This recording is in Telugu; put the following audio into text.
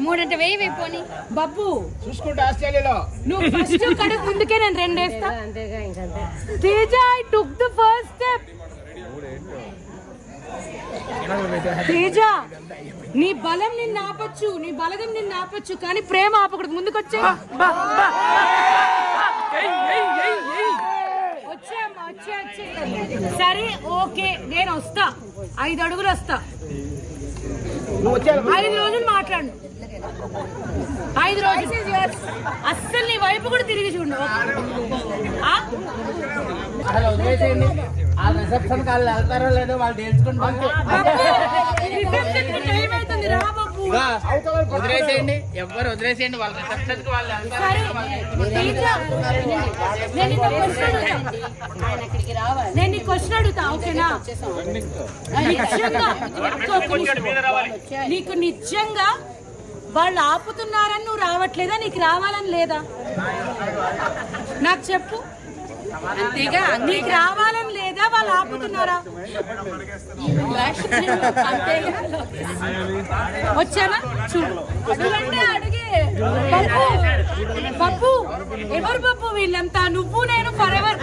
3 అంటే 1000 అయిపోని బబ్బు చూసుకుంటే ఆస్ట్రేలియాలో నువ్వు ఫస్ట్ కడుగు ముందుకే నేను 2 వేస్తా. Teja I took the first step. Teja నీ బలం నిన్ను ఆపచ్చు, నీ బలగం నిన్ను ఆపచ్చు, కానీ ప్రేమ ఆపకూడదు. ముందుకొచ్చే సరే ఓకే నేను వస్తా, 5 అడుగులు వస్తా. 5 రోజులు మాట్లాడు, 5 రోజులు అస్సలు నీ వైపు కూడా తిరిగి చూడు. అసలు వదిలేసేయండి. ఆ రిసెప్షన్ వాళ్ళు వెళ్తారో లేదో వాళ్ళు తెలుసుకుంటాం. వదిలేసేయండి, ఎవ్వరు వదిలేసేయండి. వాళ్ళ రిసెప్షన్ కి వాళ్ళు నేను నీ క్వశ్చన్ అడుగుతా, ఓకేనా? నీకు నిజంగా వాళ్ళు ఆపుతున్నారని నువ్వు రావట్లేదా? నీకు రావాలని లేదా? నాకు చెప్పు. అంతేగా, నీకు రావాలని లేదా? వాళ్ళు ఆపుతున్నారా? వచ్చానా చూడు. అడిగే పప్పు ఎవరు పప్పు? వీళ్ళంతా నువ్వు నేను ఫర్ ఎవర్.